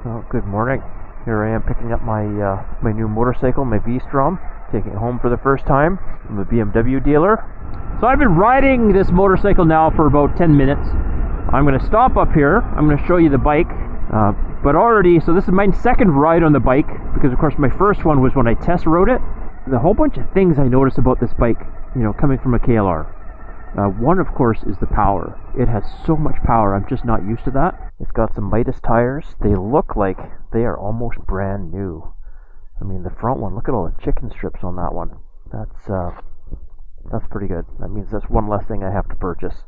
Well, good morning. Here I am picking up my my new motorcycle, my V-Strom, taking it home for the first time from a BMW dealer. So I've been riding this motorcycle now for about 10 minutes. I'm going to stop up here. I'm going to show you the bike. But already, so this is my second ride on the bike, because of course my first one was when I test rode it. There's a whole bunch of things I noticed about this bike, you know, coming from a KLR. One, of course, is the power. It has so much power. I'm just not used to that. It's got some Midas tires. They look like they are almost brand new. I mean, the front one, look at all the chicken strips on that one. That's pretty good. That means that's one less thing I have to purchase.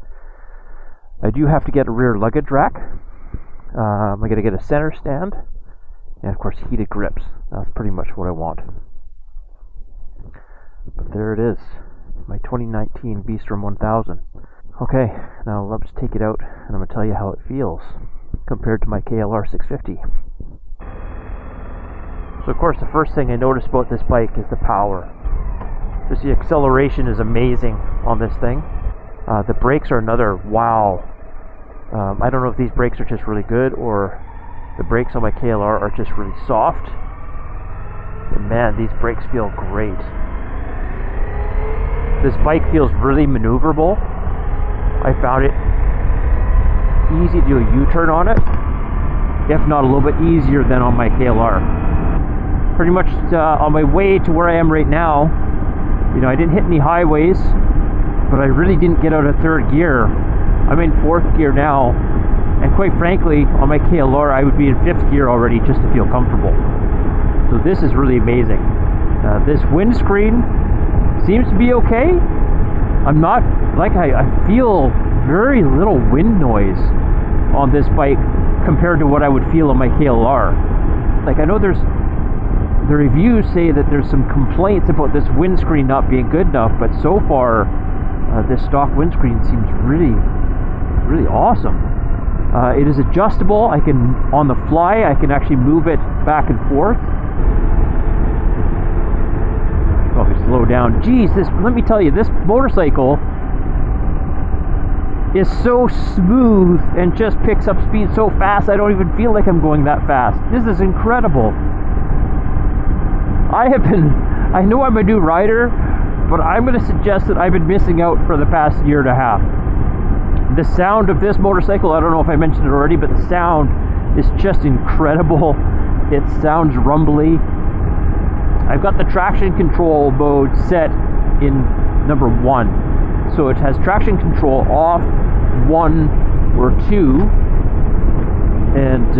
I do have to get a rear luggage rack. I'm going to get a center stand. And, of course, heated grips. That's pretty much what I want. But there it is. My 2019 V-Strom 1000. Okay, now let's take it out and I'm going to tell you how it feels compared to my KLR650. So of course the first thing I noticed about this bike is the power. Just the acceleration is amazing on this thing. The brakes are another wow. I don't know if these brakes are just really good or the brakes on my KLR are just really soft. But man, these brakes feel great. This bike feels really maneuverable. I found it easy to do a U-turn on it, if not a little bit easier than on my KLR. Pretty much on my way to where I am right now, you know, I didn't hit any highways, but I really didn't get out of third gear. I'm in fourth gear now, and quite frankly, on my KLR, I would be in fifth gear already just to feel comfortable. So this is really amazing. This windscreen seems to be okay. I'm not, like, I feel very little wind noise on this bike compared to what I would feel on my KLR. Like, I know the reviews say that there's some complaints about this windscreen not being good enough, but so far this stock windscreen seems really, really awesome. It is adjustable. I can, on the fly, I can actually move it back and forth. Probably slow down. Geez, let me tell you, this motorcycle is so smooth and just picks up speed so fast I don't even feel like I'm going that fast. This is incredible. I know I'm a new rider, but I'm going to suggest that I've been missing out for the past year and a half. The sound of this motorcycle, I don't know if I mentioned it already, but the sound is just incredible. It sounds rumbly. I've got the traction control mode set in number 1. So it has traction control off 1 or 2. And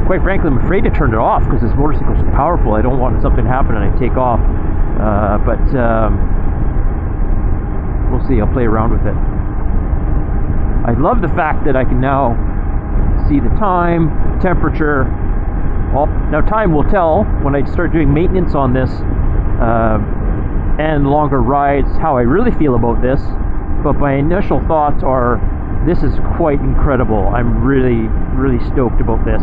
quite frankly, I'm afraid to turn it off because this motorcycle is so powerful. I don't want something to happen and I take off. But we'll see. I'll play around with it. I love the fact that I can now see the time, temperature. Now time will tell when I start doing maintenance on this and longer rides how I really feel about this, but my initial thoughts are this is quite incredible. I'm really, really stoked about this.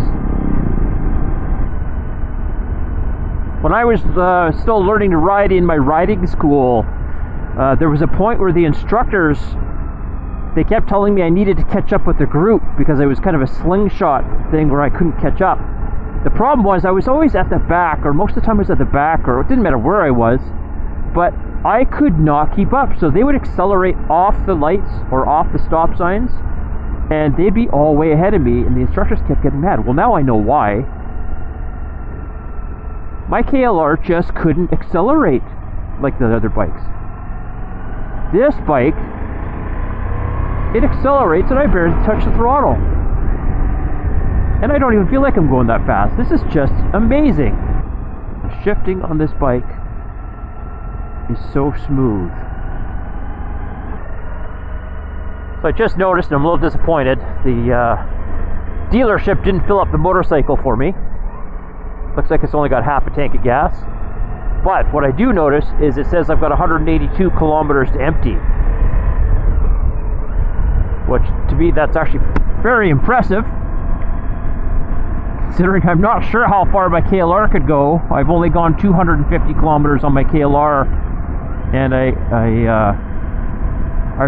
When I was still learning to ride in my riding school, there was a point where the instructors, they kept telling me I needed to catch up with the group because it was kind of a slingshot thing where I couldn't catch up. The problem was I was always at the back, or most of the time I was at the back, or it didn't matter where I was, but I could not keep up. So they would accelerate off the lights or off the stop signs, and they'd be all way ahead of me, and the instructors kept getting mad. Well, now I know why. My KLR just couldn't accelerate like the other bikes. This bike, it accelerates and I barely touch the throttle. And I don't even feel like I'm going that fast. This is just amazing. The shifting on this bike is so smooth. So I just noticed, and I'm a little disappointed, the dealership didn't fill up the motorcycle for me. Looks like it's only got half a tank of gas. But what I do notice is it says I've got 182 kilometers to empty. Which, to me, that's actually very impressive. Considering I'm not sure how far my KLR could go. I've only gone 250 kilometers on my KLR, and I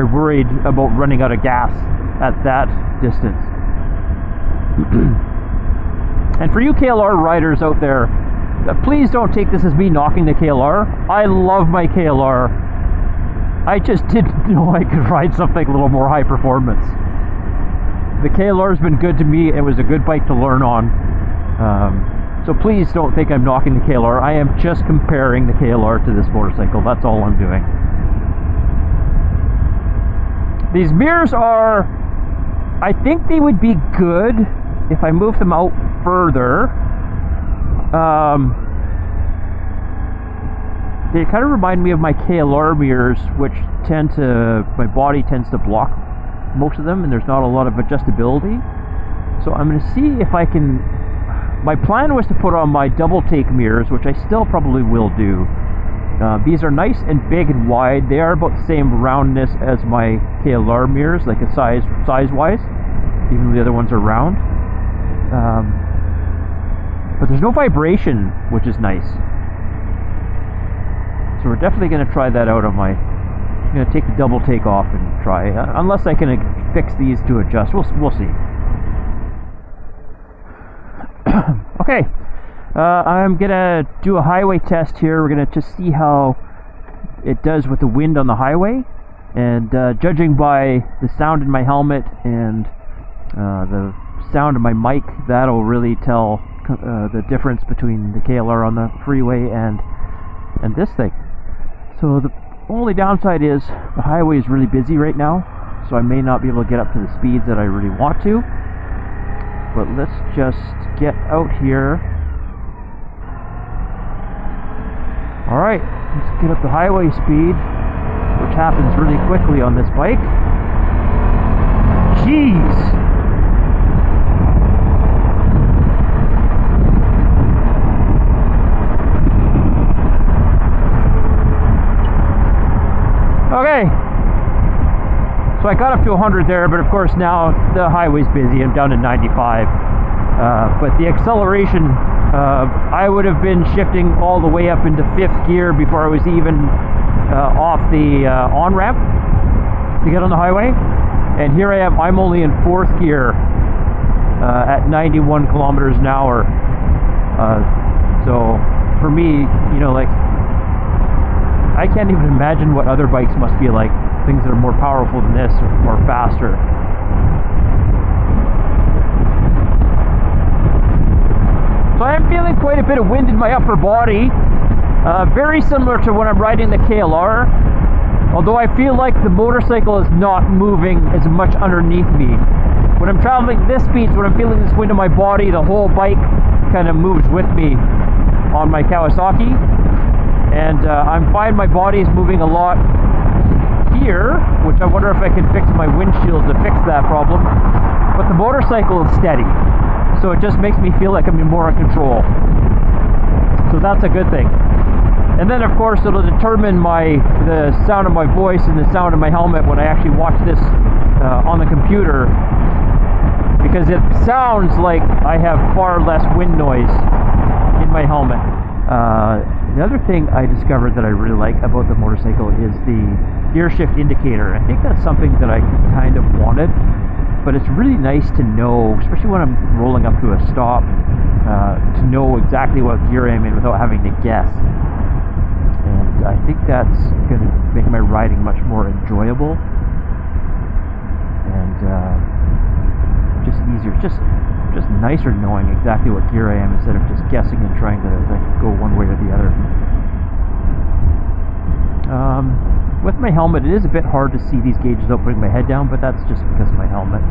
worried about running out of gas at that distance. And for you KLR riders out there, please don't take this as me knocking the KLR. I love my KLR. I just didn't know I could ride something a little more high performance. The KLR has been good to me. It was a good bike to learn on. So please don't think I'm knocking the KLR. I am just comparing the KLR to this motorcycle. That's all I'm doing. These mirrors are, I think they would be good if I move them out further. They kind of remind me of my KLR mirrors, which my body tends to block most of them, and there's not a lot of adjustability. So I'm going to see if I can. My plan was to put on my double take mirrors, which I still probably will do. These are nice and big and wide. They are about the same roundness as my KLR mirrors, like a size-wise, even though the other ones are round. But there's no vibration, which is nice. So we're definitely going to try that out on my. I'm going to take the double take off and try, unless I can fix these to adjust. We'll see. Okay, I'm going to do a highway test here. We're going to just see how it does with the wind on the highway. And judging by the sound in my helmet and the sound of my mic, that'll really tell the difference between the KLR on the freeway and this thing. So the only downside is the highway is really busy right now, so I may not be able to get up to the speeds that I really want to. But let's just get out here. Alright, let's get up to highway speed, which happens really quickly on this bike. Jeez! Okay, so I got up to 100 there, but of course now the highway's busy. I'm down to 95. But the acceleration, I would have been shifting all the way up into 5th gear before I was even off the on-ramp to get on the highway. And here I am, I'm only in 4th gear at 91 kilometers an hour. So for me, you know, like, I can't even imagine what other bikes must be like. Things that are more powerful than this or faster. So I am feeling quite a bit of wind in my upper body. Very similar to when I'm riding the KLR. Although I feel like the motorcycle is not moving as much underneath me. When I'm traveling this speeds, when I'm feeling this wind in my body, the whole bike kind of moves with me on my Kawasaki. And I'm finding my body is moving a lot here, which I wonder if I can fix my windshield to fix that problem. But the motorcycle is steady, so it just makes me feel like I'm more in control. So that's a good thing. And then of course it'll determine the sound of my voice and the sound of my helmet when I actually watch this on the computer, because it sounds like I have far less wind noise in my helmet. The other thing I discovered that I really like about the motorcycle is the gear shift indicator. I think that's something that I kind of wanted, but it's really nice to know, especially when I'm rolling up to a stop, to know exactly what gear I'm in without having to guess. And I think that's going to make my riding much more enjoyable and just easier. Just nicer knowing exactly what gear I am instead of just guessing and trying to like go one way or the other. With my helmet, it is a bit hard to see these gauges without putting my head down, but that's just because of my helmet.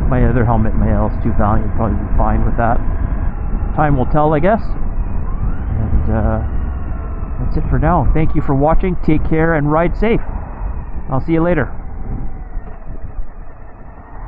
My other helmet, my LS2 Valiant, would probably be fine with that. Time will tell, I guess. And that's it for now. Thank you for watching. Take care and ride safe. I'll see you later.